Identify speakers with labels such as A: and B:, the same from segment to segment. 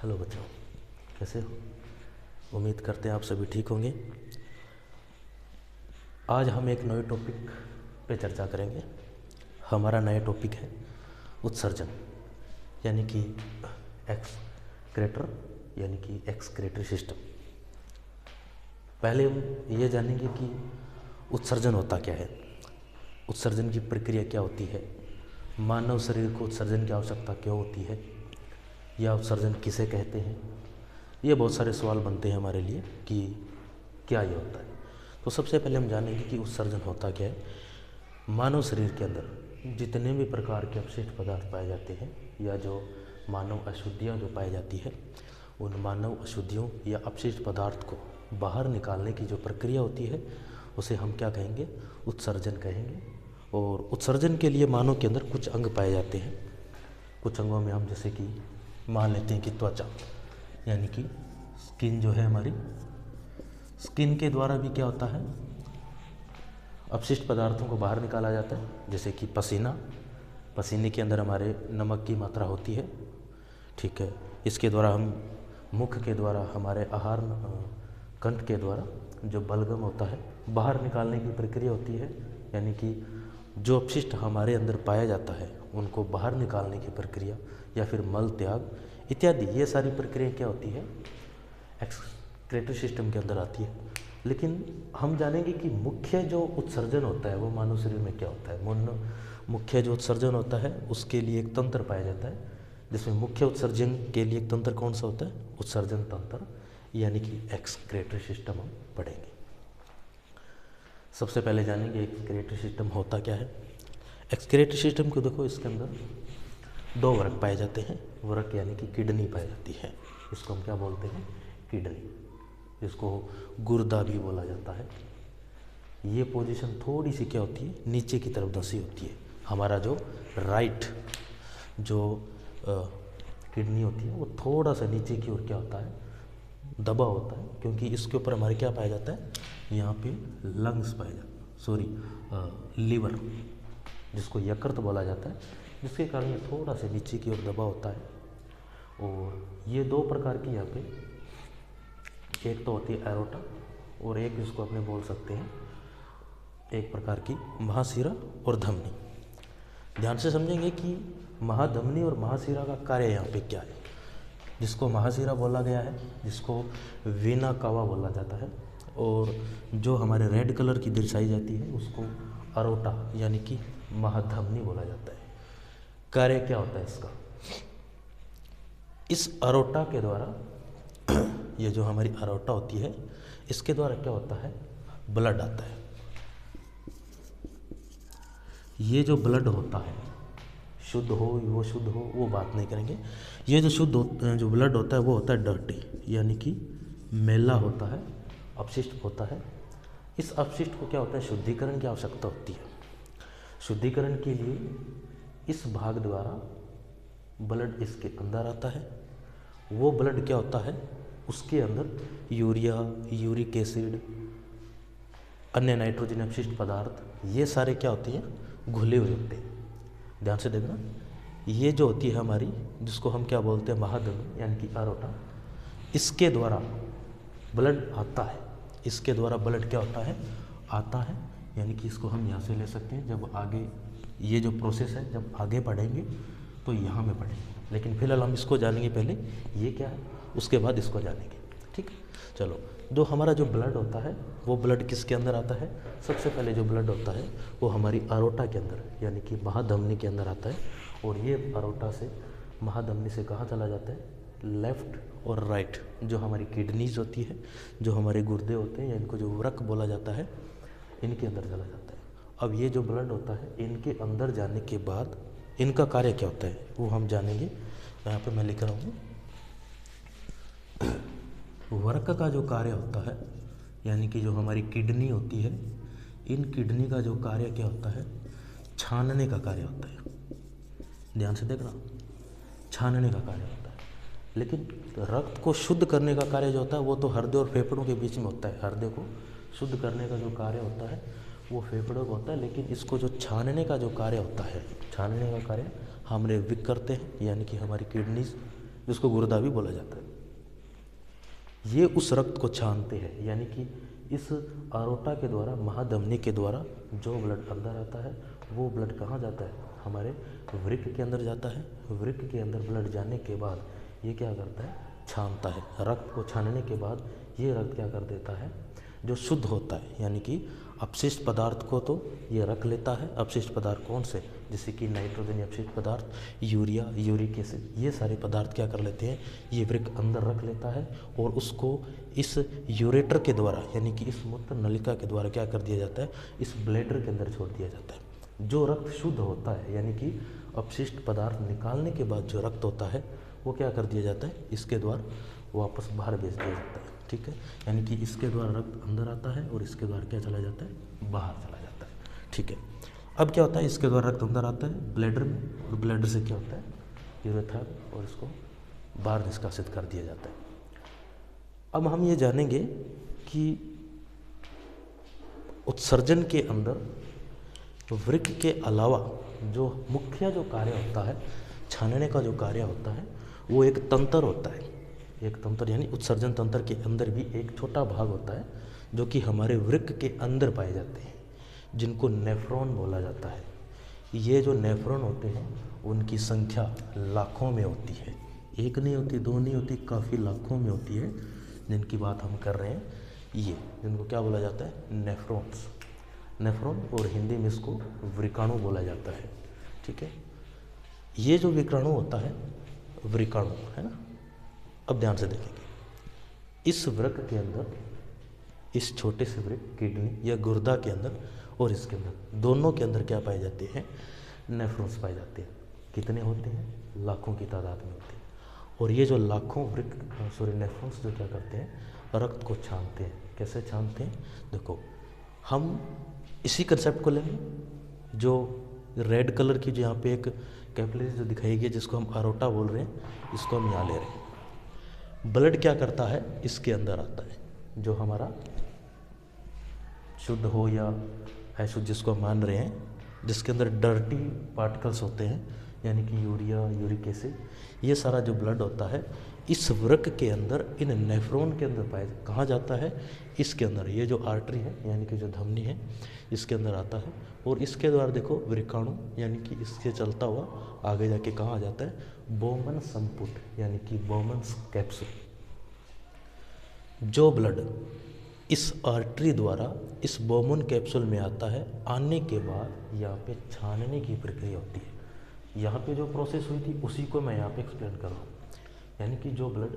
A: Hello बच्चों, कैसे हो? उम्मीद करते हैं आप सभी ठीक होंगे। आज हम एक नए टॉपिक पे चर्चा करेंगे। हमारा नया टॉपिक है उत्सर्जन, यानी कि एक्सक्रेटर, यानी कि एक्सक्रेटरी सिस्टम। पहले हम ये जानेंगे कि उत्सर्जन होता क्या है, उत्सर्जन की प्रक्रिया क्या होती है, मानव शरीर को उत्सर्जन की आवश्यकता क्यों होती है, या उत्सर्जन किसे कहते हैं। ये बहुत सारे सवाल बनते हैं हमारे लिए कि क्या ये होता है। तो सबसे पहले हम जानेंगे कि उत्सर्जन होता क्या है। मानव शरीर के अंदर जितने भी प्रकार के अपशिष्ट पदार्थ पाए जाते हैं, या जो मानव अशुद्धियाँ जो पाई जाती है, उन मानव अशुद्धियों या अपशिष्ट पदार्थ को बाहर निकालने की जो प्रक्रिया होती है, उसे हम क्या कहेंगे? उत्सर्जन कहेंगे। और उत्सर्जन के लिए मानव के अंदर कुछ अंग पाए जाते हैं। कुछ अंगों में हम जैसे कि मान लेते हैं कि त्वचा, यानी कि स्किन जो है हमारी, स्किन के द्वारा भी क्या होता है, अपशिष्ट पदार्थों को बाहर निकाला जाता है। जैसे कि पसीना, पसीने के अंदर हमारे नमक की मात्रा होती है, ठीक है। इसके द्वारा हम मुख के द्वारा, हमारे आहार कंठ के द्वारा जो बलगम होता है बाहर निकालने की प्रक्रिया होती है, यानी कि जो अपशिष्ट हमारे अंदर पाया जाता है उनको बाहर निकालने की प्रक्रिया, या फिर मल त्याग इत्यादि, ये सारी प्रक्रिया क्या होती है? एक्सक्रेटरी सिस्टम के अंदर आती है। लेकिन हम जानेंगे कि मुख्य जो उत्सर्जन होता है वो मानव शरीर में क्या होता है। मुख्य जो उत्सर्जन होता है उसके लिए एक तंत्र पाया जाता है, जिसमें मुख्य उत्सर्जन के लिए एक तंत्र कौन सा होता है? उत्सर्जन तंत्र, यानी कि एक्सक्रेटरी सिस्टम हम पढ़ेंगे। सबसे पहले जानेंगे एक्सक्रेटरी सिस्टम होता क्या है। एक्सक्रेटरी सिस्टम को देखो, इसके अंदर दो वर्ग पाए जाते हैं। वर्ग यानी कि किडनी पाई जाती है, इसको हम क्या बोलते हैं? किडनी, जिसको गुर्दा भी बोला जाता है। ये पोजीशन थोड़ी सी क्या होती है? नीचे की तरफ धंसी होती है। हमारा जो राइट जो किडनी होती है वो थोड़ा सा नीचे की ओर क्या होता है? दबा होता है, क्योंकि इसके ऊपर हमारे क्या पाया जाता है? यहाँ पे लंग्स पाया जाता है, सॉरी लीवर, जिसको यकृत बोला जाता है, जिसके कारण ये थोड़ा सा नीचे की ओर दबा होता है। और ये दो प्रकार की यहाँ पे, एक तो होती है एरोटा, और एक इसको अपने बोल सकते हैं एक प्रकार की महाशिरा और धमनी। ध्यान से समझेंगे कि महाधमनी और महाशिरा का कार्य यहाँ पे क्या है। जिसको महाशिरा बोला गया है, जिसको वीना कावा बोला जाता है, और जो हमारे रेड कलर की दर्शाई जाती है उसको अरोटा, यानी कि महाधमनी बोला जाता है। कार्य क्या होता है इसका? इस अरोटा के द्वारा ये जो हमारी अरोटा होती है, इसके द्वारा क्या होता है? ब्लड आता है। ये जो ब्लड होता है, शुद्ध हो वो शुद्ध हो वो बात नहीं करेंगे। ये जो जो ब्लड होता है वो होता है डर्टी, यानी कि मैला होता है, अपशिष्ट होता है। इस अपशिष्ट को क्या होता है? शुद्धिकरण की आवश्यकता होती है। शुद्धिकरण के लिए इस भाग द्वारा ब्लड इसके अंदर आता है। वो ब्लड क्या होता है? उसके अंदर यूरिया, यूरिक एसिड, अन्य नाइट्रोजन अपशिष्ट पदार्थ, ये सारे क्या होते हैं? घुले हुए होते हैं। ध्यान से देखना, ये जो होती है हमारी, जिसको हम क्या बोलते हैं? महाधमनी, यानी कि अरोटा, इसके द्वारा ब्लड आता है। इसके द्वारा ब्लड क्या होता है? आता है, यानी कि इसको हम यहाँ से ले सकते हैं। जब आगे ये जो प्रोसेस है, जब आगे पढ़ेंगे तो यहाँ में पढ़ेंगे, लेकिन फिलहाल हम इसको जानेंगे पहले ये क्या है, उसके बाद इसको जानेंगे, ठीक। चलो, जो हमारा जो ब्लड होता है वो ब्लड किसके अंदर आता है? सबसे पहले जो ब्लड होता है वो हमारी अरोटा के अंदर, यानी कि महाधमनी के अंदर आता है। और ये अरोटा से, महाधमनी से कहाँ चला जाता है? लेफ्ट और राइट, जो हमारी किडनीज होती है, जो हमारे गुर्दे होते हैं, या इनको जो वृक्क बोला जाता है, इनके अंदर चला जाता है। अब ये जो ब्लड होता है, इनके अंदर जाने के बाद इनका कार्य क्या होता है वो हम जानेंगे। यहाँ पे मैं लिख रहा हूँ, वृक्क का जो कार्य होता है, यानी कि जो हमारी किडनी होती है, इन किडनी का जो कार्य क्या होता है? छानने का कार्य होता है। ध्यान से देखना, छानने का कार्य होता है। लेकिन रक्त को शुद्ध करने का कार्य जो होता है वो तो हृदय और फेफड़ों के बीच में होता है। हृदय को शुद्ध करने का जो कार्य होता है वो फेफड़ों का होता है, लेकिन इसको जो छानने का जो कार्य होता है, छानने का कार्य हमारे विक करते हैं, यानी कि हमारी किडनीज जिसको गुर्दा भी बोला जाता है। ये उस रक्त को छानते हैं, यानी कि इस आरोटा के द्वारा, महाधमनी के द्वारा जो ब्लड अंदर आता है वो ब्लड कहाँ जाता है, हमारे वृक्क के अंदर जाता है। वृक्क के अंदर ब्लड जाने के बाद ये क्या करता है, छानता है। रक्त को छानने के बाद ये रक्त क्या कर देता है, जो शुद्ध होता है, यानी कि अपशिष्ट पदार्थ को तो ये रख लेता है। अपशिष्ट पदार्थ कौन से, जैसे कि नाइट्रोजन अपशिष्ट पदार्थ, यूरिया, यूरिक एसिड, ये सारे पदार्थ क्या कर लेते हैं, ये वृक्क अंदर रख लेता है और उसको इस यूरेटर के द्वारा, यानी कि इस मूत्र नलिका के द्वारा क्या कर दिया जाता है, इस ब्लैडर के अंदर छोड़ दिया जाता है। जो रक्त शुद्ध होता है, यानी कि अपशिष्ट पदार्थ निकालने के बाद जो रक्त होता है वो क्या कर दिया जाता है, इसके द्वारा वापस बाहर भेज दिया जाता है। ठीक है, यानी कि इसके द्वारा रक्त अंदर आता है और इसके द्वारा क्या चला जाता है, बाहर चला जाता है। ठीक है, अब क्या होता है, इसके द्वारा रक्त अंदर आता है ब्लैडर में और ब्लैडर से क्या होता है, यूरेथ्रा और इसको बाहर निष्कासित कर दिया जाता है। अब हम ये जानेंगे कि उत्सर्जन के अंदर वृक्क के अलावा जो मुख्य जो कार्य होता है, छानने का जो कार्य होता है, वो एक तंत्र होता है। एक तंत्र यानी उत्सर्जन तंत्र के अंदर भी एक छोटा भाग होता है जो कि हमारे वृक्क के अंदर पाए जाते हैं, जिनको नेफ्रॉन बोला जाता है। ये जो नेफ्रॉन होते हैं उनकी संख्या लाखों में होती है, एक नहीं होती, दो नहीं होती, काफ़ी लाखों में होती है, जिनकी बात हम कर रहे हैं। ये जिनको क्या बोला जाता है, नेफ्रॉन्स। नेफ्रॉन और हिंदी में इसको वृकाणु बोला जाता है। ठीक है, ये जो विक्राणु होता है, वृकाणु है ना। अब ध्यान से देखेंगे, इस वृक्क के अंदर, इस छोटे से वृक्क, किडनी या गुर्दा के अंदर और इसके अंदर, दोनों के अंदर क्या पाए जाते हैं, नेफ्रॉन्स पाए जाते हैं। कितने होते हैं, लाखों की तादाद में होते हैं। और ये जो लाखों नेफ्रॉन्स जो क्या करते हैं, रक्त को छानते हैं। कैसे छानते हैं, देखो हम इसी कंसेप्ट को लेंगे, जो रेड कलर की जो यहाँ पे एक कैपिलरी जो दिखाई गई है, जिसको हम अरोटा बोल रहे हैं, इसको हम यहाँ ले रहे हैं। ब्लड क्या करता है, इसके अंदर आता है, जो हमारा शुद्ध हो या अशुद्ध जिसको हम मान रहे हैं, जिसके अंदर डर्टी पार्टिकल्स होते हैं, यानी कि यूरिया, यूरिक एसिड, ये सारा जो ब्लड होता है इस वृक्क के अंदर, इन नेफ्रॉन के अंदर पाया, कहाँ जाता है, इसके अंदर। ये जो आर्टरी है, यानी कि जो धमनी है, इसके अंदर आता है और इसके द्वारा देखो वृकाणु, यानी कि इसके चलता हुआ आगे जाके कहाँ आ जाता है, बोमन संपुट, यानी कि बोमन्स कैप्सूल। जो ब्लड इस आर्टरी द्वारा इस बोमन कैप्सूल में आता है, आने के बाद यहाँ पे छानने की प्रक्रिया होती है। यहाँ पे जो प्रोसेस हुई थी उसी को मैं यहाँ पे एक्सप्लेन कर रहा हूँ। यानी कि जो ब्लड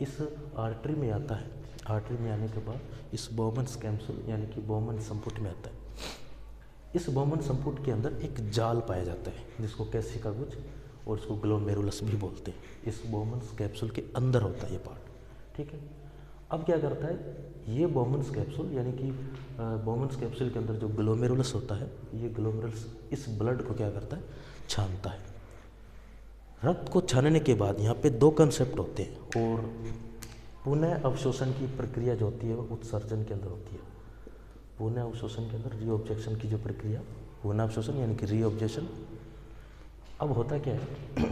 A: इस आर्टरी में आता है, आर्टरी में आने के बाद इस बोमन्स कैप्सूल यानी कि बोमन संपुट में आता है। इस बोमन संपुट के अंदर एक जाल पाया जाता है, जिसको कैसिका गुच्छ और इसको ग्लोमेरुलस भी बोलते हैं। इस बोमन्स कैप्सूल के अंदर होता है ये पार्ट। ठीक है, अब क्या करता है, ये बोमन्स कैप्सूल यानी कि बोमन्स कैप्सूल के अंदर जो ग्लोमेरुलस होता है, ये ग्लोमेरुलस इस ब्लड को क्या करता है, छानता है। रक्त को छानने के बाद यहाँ पे दो कंसेप्ट होते हैं, और पुनः अवशोषण की प्रक्रिया जो होती है वो उत्सर्जन के अंदर होती है। पुनः अवशोषण के अंदर रीऑब्जेक्शन की जो प्रक्रिया, पुनः अवशोषण यानी कि रीऑब्जेक्शन। अब होता क्या है,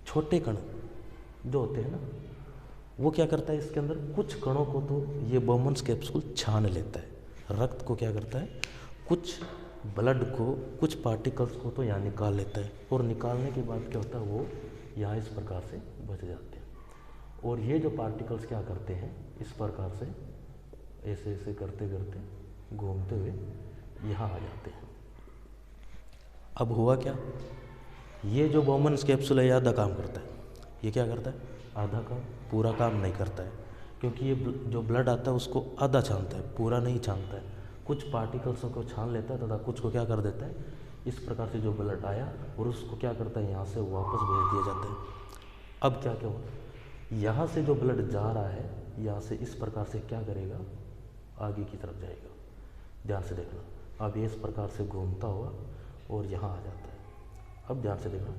A: छोटे कण जो होते हैं ना, वो क्या करता है, इसके अंदर कुछ कणों को तो ये बोमन्स कैप्सूल छान लेता है। रक्त को क्या करता है, कुछ ब्लड को, कुछ पार्टिकल्स को तो यहाँ निकाल लेता है, और निकालने के बाद क्या होता है, वो यहाँ इस प्रकार से बच जाते हैं। और ये जो पार्टिकल्स क्या करते हैं, इस प्रकार से ऐसे ऐसे करते करते घूमते हुए यहाँ आ जाते हैं। अब हुआ क्या, ये जो बोमन्स कैप्सूल है ये आधा काम करता है। ये क्या करता है, आधा काम, पूरा काम नहीं करता है, क्योंकि ये जो ब्लड आता है उसको आधा छानता है, पूरा नहीं छानता है। कुछ पार्टिकल्स को छान लेता है तथा कुछ को क्या कर देता है, इस प्रकार से जो ब्लड आया और उसको क्या करता है, यहाँ से वापस भेज दिया जाता है। अब क्या क्या हुआ, यहाँ से जो ब्लड जा रहा है, यहाँ से इस प्रकार से क्या करेगा, आगे की तरफ जाएगा। ध्यान से देखना, अब ये इस प्रकार से घूमता हुआ और यहाँ आ जाता है। अब ध्यान से देखना,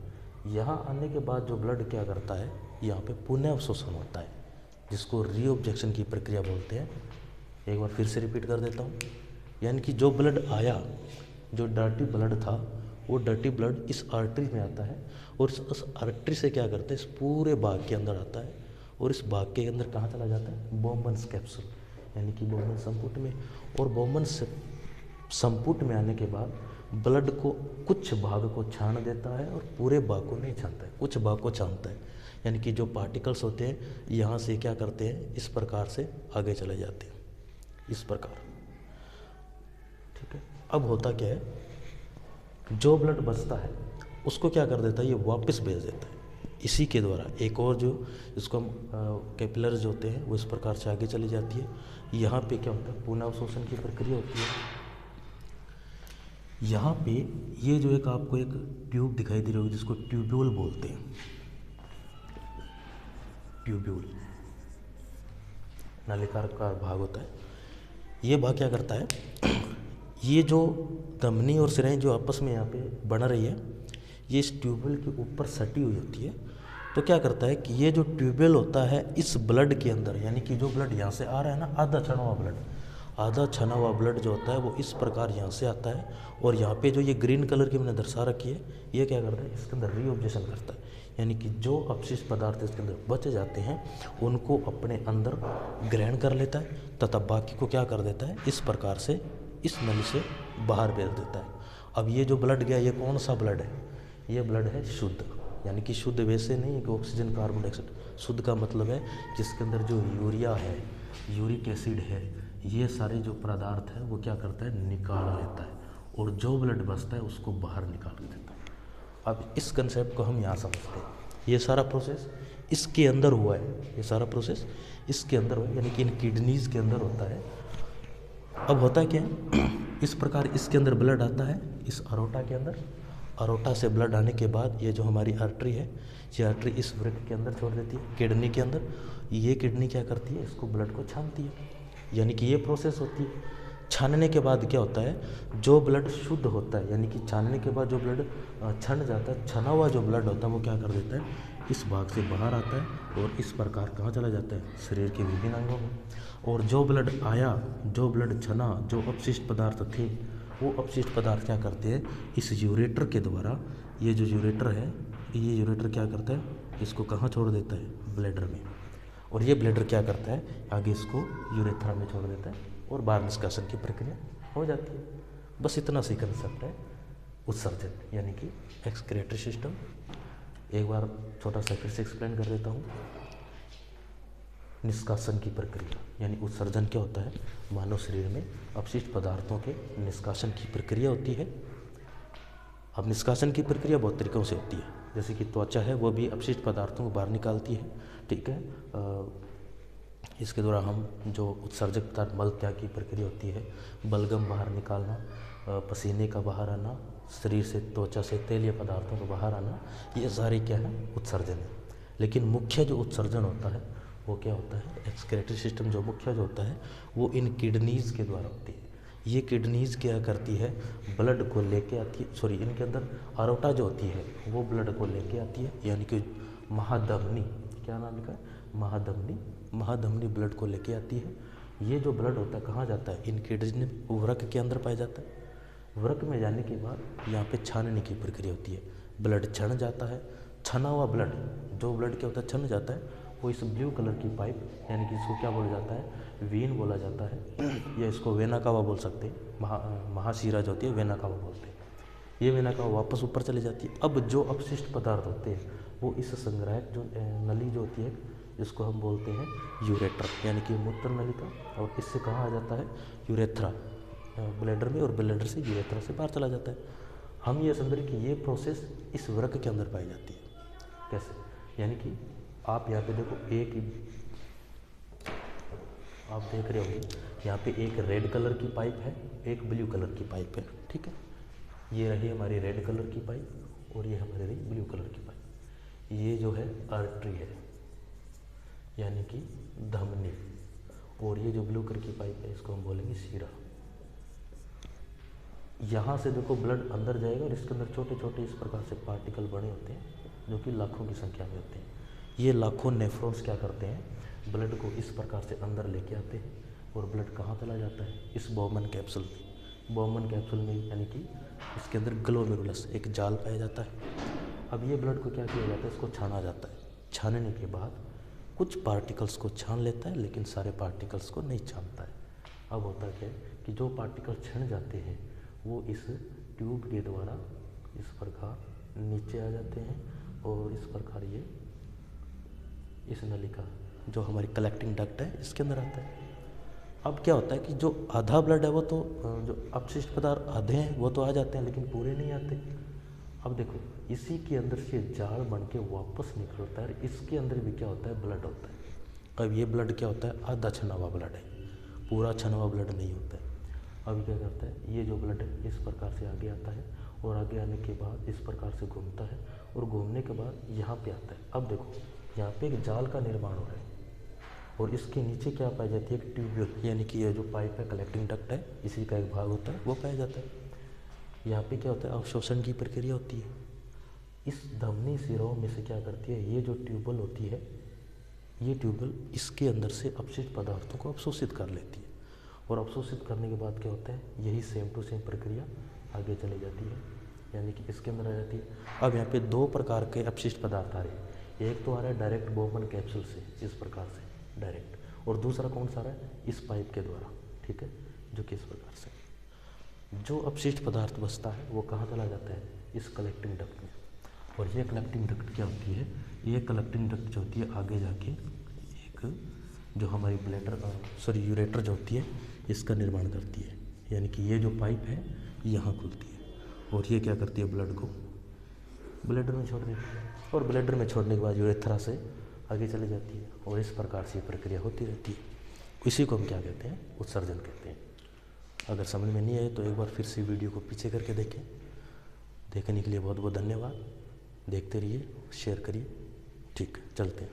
A: यहाँ आने के बाद जो ब्लड क्या करता है, यहाँ पे पुनः अवशोषण होता है, जिसको रीऑब्जेक्शन की प्रक्रिया बोलते हैं। एक बार फिर से रिपीट कर देता हूँ, यानी कि जो ब्लड आया, जो डर्टी ब्लड था, वो डर्टी ब्लड इस आर्टरी में आता है और इस आर्टरी से क्या करता है, इस पूरे भाग के अंदर आता है और इस भाग के अंदर कहाँ चला जाता है, बोमन्स कैप्सूल यानी कि बोमन संपुट में। और बोमन संपुट में आने के बाद ब्लड को कुछ भाग को छान देता है और पूरे भाग को नहीं छानता है, कुछ भाग को छानता है। यानी कि जो पार्टिकल्स होते हैं यहाँ से क्या करते हैं, इस प्रकार से आगे चले जाते हैं, इस प्रकार। ठीक है, अब होता क्या है, जो ब्लड बचता है उसको क्या कर देता है, ये वापस भेज देता है इसी के द्वारा। एक और जो इसको हम कैपिलर्स जो होते हैं वो इस प्रकार से आगे चली जाती है। यहाँ पे क्या होता है, पुनर्अवशोषण की प्रक्रिया होती है। यहाँ पे ये जो एक आपको एक ट्यूब दिखाई दे रही होगी जिसको ट्यूब्यूल बोलते हैं, ट्यूब्यूल नलिका का भाग होता है। ये भाग क्या करता है, ये जो धमनी और सिरेंज जो आपस में यहाँ पे बना रही है, ये इस ट्यूबवेल के ऊपर सटी हुई होती है। तो क्या करता है कि ये जो ट्यूबवेल होता है इस ब्लड के अंदर, यानी कि जो ब्लड यहाँ से आ रहा है ना, आधा छना हुआ ब्लड, आधा छना हुआ ब्लड जो होता है वो इस प्रकार यहाँ से आता है और यहाँ पे जो ये ग्रीन कलर की मैंने दर्शा रखी है, ये क्या करता है, इसके अंदर रीऑब्जेशन करता है। यानी कि जो अपशिष्ट पदार्थ इसके अंदर बच जाते हैं उनको अपने अंदर ग्रहण कर लेता है तथा बाकी को क्या कर देता है, इस प्रकार से इस नली से बाहर भेज देता है। अब ये जो ब्लड गया, ये कौन सा ब्लड है, ये ब्लड है शुद्ध, यानी कि शुद्ध वैसे नहीं है कि ऑक्सीजन कार्बन डाइऑक्साइड। शुद्ध का मतलब है जिसके अंदर जो यूरिया है, यूरिक एसिड है, ये सारे जो पदार्थ है वो क्या करता है, निकाल लेता है और जो ब्लड बचता है उसको बाहर निकाल देता है। अब इस कंसेप्ट को हम यहाँ समझते हैं। ये सारा प्रोसेस इसके अंदर हुआ है, ये सारा प्रोसेस इसके अंदर हुआ है, यानी कि इन किडनीज के अंदर होता है। अब होता क्या है, इस प्रकार इसके अंदर ब्लड आता है, इस अरोटा के अंदर, अरोटा से ब्लड आने के बाद ये जो हमारी आर्टरी है, ये आर्टरी इस वृक्क के अंदर छोड़ देती है, किडनी के अंदर। ये किडनी क्या करती है, इसको ब्लड को छानती है, यानी कि ये प्रोसेस होती है। छानने के बाद क्या होता है, जो ब्लड शुद्ध होता है, यानी कि छानने के बाद जो ब्लड छन जाता है, छना हुआ जो ब्लड होता है वो क्या कर देता है, इस भाग से बाहर आता है और इस प्रकार कहाँ चला जाता है, शरीर के विभिन्न अंगों में। और जो ब्लड आया, जो ब्लड छना, जो अपशिष्ट पदार्थ थे, वो अपशिष्ट पदार्थ क्या करते हैं, इस यूरेटर के द्वारा, ये जो यूरेटर है, ये यूरेटर क्या करता है, इसको कहाँ छोड़ देता है, ब्लैडर में। और ये ब्लैडर क्या करता है, आगे इसको यूरेथ्रा में छोड़ देता है और बाहर निष्कासन की प्रक्रिया हो जाती है। बस इतना सी कंसेप्ट है उत्सर्जन, यानी कि एक्सक्रीटरी सिस्टम। एक बार छोटा सा फिर से एक्सप्लेन कर देता हूँ। निष्कासन की प्रक्रिया यानी उत्सर्जन क्या होता है, मानव शरीर में अपशिष्ट पदार्थों के निष्कासन की प्रक्रिया होती है। अब निष्कासन की प्रक्रिया बहुत तरीक़ों से होती है, जैसे कि त्वचा है वो भी अपशिष्ट पदार्थों को बाहर निकालती है, ठीक है। इसके द्वारा हम जो उत्सर्जक पदार्थ मल त्याग की प्रक्रिया होती है, बलगम बाहर निकालना, पसीने का बाहर आना, शरीर से त्वचा से तेलीय पदार्थों का बाहर आना, ये सारी क्या है, उत्सर्जन है। लेकिन मुख्य जो उत्सर्जन होता है वो क्या होता है, एक्सक्रीटरी सिस्टम जो मुख्य जो होता है वो इन किडनीज़ के द्वारा होती है। ये किडनीज़ क्या करती है, ब्लड को लेके आती है, सॉरी इनके अंदर अरोटा जो होती है वो ब्लड को लेके आती है, यानी कि महाधमनी, क्या नाम लिखा है, महाधमनी, महाधमनी ब्लड को लेके आती है। ये जो ब्लड होता है कहाँ जाता है, इन किडनी वृक्क के अंदर पाया जाता है। वृक्क में जाने के बाद यहाँ पे छानने की प्रक्रिया होती है, ब्लड छन जाता है। छना हुआ ब्लड, जो ब्लड क्या होता है, छन जाता है, वो इस ब्लू कलर की पाइप, यानी कि इसको क्या बोला जाता है, वेन बोला जाता है, या इसको वेना कावा बोल सकते हैं। महाशिरा जो होती है वेना कावा बोलते हैं। ये वेना कावा वापस ऊपर चली जाती है। अब जो अपशिष्ट पदार्थ होते हैं वो इस संग्राहक जो नली जो होती है, जिसको हम बोलते हैं यूरेटर, यानी कि मूत्र नलिका, और इससे कहाँ आ जाता है, यूरेथ्रा, ब्लैडर में, और ब्लैडर से यूरेथ्रा से बाहर चला जाता है। हम ये समझ रहे कि ये प्रोसेस इस वृक्क के अंदर पाई जाती है। कैसे, यानी कि आप यहाँ पे देखो, एक आप देख रहे होंगे यहाँ पे एक रेड कलर की पाइप है, एक ब्लू कलर की पाइप है, ठीक है। ये रही हमारी रेड कलर की पाइप और ये हमारी रही ब्लू कलर की पाइप। ये जो है आर्टरी है, यानी कि धमनी, और ये जो ब्लू कलर की पाइप है इसको हम बोलेंगे शिरा। यहाँ से देखो ब्लड अंदर जाएगा और इसके अंदर छोटे छोटे इस प्रकार से पार्टिकल बने होते हैं जो कि लाखों की संख्या में होते हैं। ये लाखों नेफ्रॉन्स क्या करते हैं, ब्लड को इस प्रकार से अंदर लेके आते हैं और ब्लड कहाँ चला जाता है, इस बोमन कैप्सूल में। बॉमन कैप्सूल में यानी कि इसके अंदर ग्लोमेरुलस एक जाल पाया जाता है। अब ये ब्लड को क्या किया जाता है, इसको छाना जाता है। छानने के बाद कुछ पार्टिकल्स को छान लेता है, लेकिन सारे पार्टिकल्स को नहीं छानता है। अब होता क्या है कि जो पार्टिकल छिन जाते हैं वो इस ट्यूब के द्वारा इस प्रकार नीचे आ जाते हैं और इस प्रकार ये इस नलिका जो हमारी कलेक्टिंग डक्ट है इसके अंदर आता है। अब क्या होता है कि जो आधा ब्लड है वो तो जो अपशिष्ट पदार्थ आधे हैं वो तो आ जाते हैं, लेकिन पूरे नहीं आते। अब देखो इसी के अंदर से जाल बन के वापस निकलता है, इसके अंदर भी क्या होता है, ब्लड होता है। अब ये ब्लड क्या होता है, आधा छना हुआ ब्लड है, पूरा छना हुआ ब्लड नहीं होता है। अब क्या करता है, ये जो ब्लड है इस प्रकार से आगे आता है और आगे आने के बाद इस प्रकार से घूमता है और घूमने के बाद यहाँ पे आता है। अब देखो यहाँ पे एक जाल का निर्माण हो रहा है और इसके नीचे क्या पाई जाती है, एक ट्यूब्यूल यानी कि ये जो पाइप है, कलेक्टिंग डक्ट है, इसी का एक भाग होता है वो पाया जाता है। यहाँ पे क्या होता है, अवशोषण की प्रक्रिया होती है। इस धमनी सिरों में से क्या करती है, ये जो ट्यूबल होती है, ये ट्यूबल इसके अंदर से अपशिष्ट पदार्थों को अवशोषित कर लेती है और अवशोषित करने के बाद क्या होता है, यही सेम टू सेम प्रक्रिया आगे चली जाती है, यानी कि इसके अंदर आ जाती है। अब यहाँ पे दो प्रकार के अपशिष्ट पदार्थ आ रहे हैं, एक तो आ रहा है डायरेक्ट बॉमन कैप्सूल से इस प्रकार से डायरेक्ट, और दूसरा कौन सा आ रहा है, इस पाइप के द्वारा, ठीक है, जो कि इस प्रकार से। जो अपशिष्ट पदार्थ बचता है वो कहाँ चला जाता है, इस कलेक्टिंग डक्ट में। और ये कलेक्टिंग डक्ट क्या होती है, ये कलेक्टिंग डक्ट जो होती है आगे जाके एक जो हमारी यूरेटर जो होती है इसका निर्माण करती है, यानी कि ये जो पाइप है यहाँ खुलती है और ये क्या करती है, ब्लड को ब्लैडर में छोड़ देती है और ब्लैडर में छोड़ने के बाद यूरेथ्रा से आगे चली जाती है और इस प्रकार से प्रक्रिया होती रहती है। इसी को हम क्या कहते हैं, उत्सर्जन कहते हैं। अगर समझ में नहीं आए तो एक बार फिर से वीडियो को पीछे करके देखें। देखने के लिए बहुत बहुत धन्यवाद। देखते रहिए, शेयर करिए। ठीक, चलते हैं।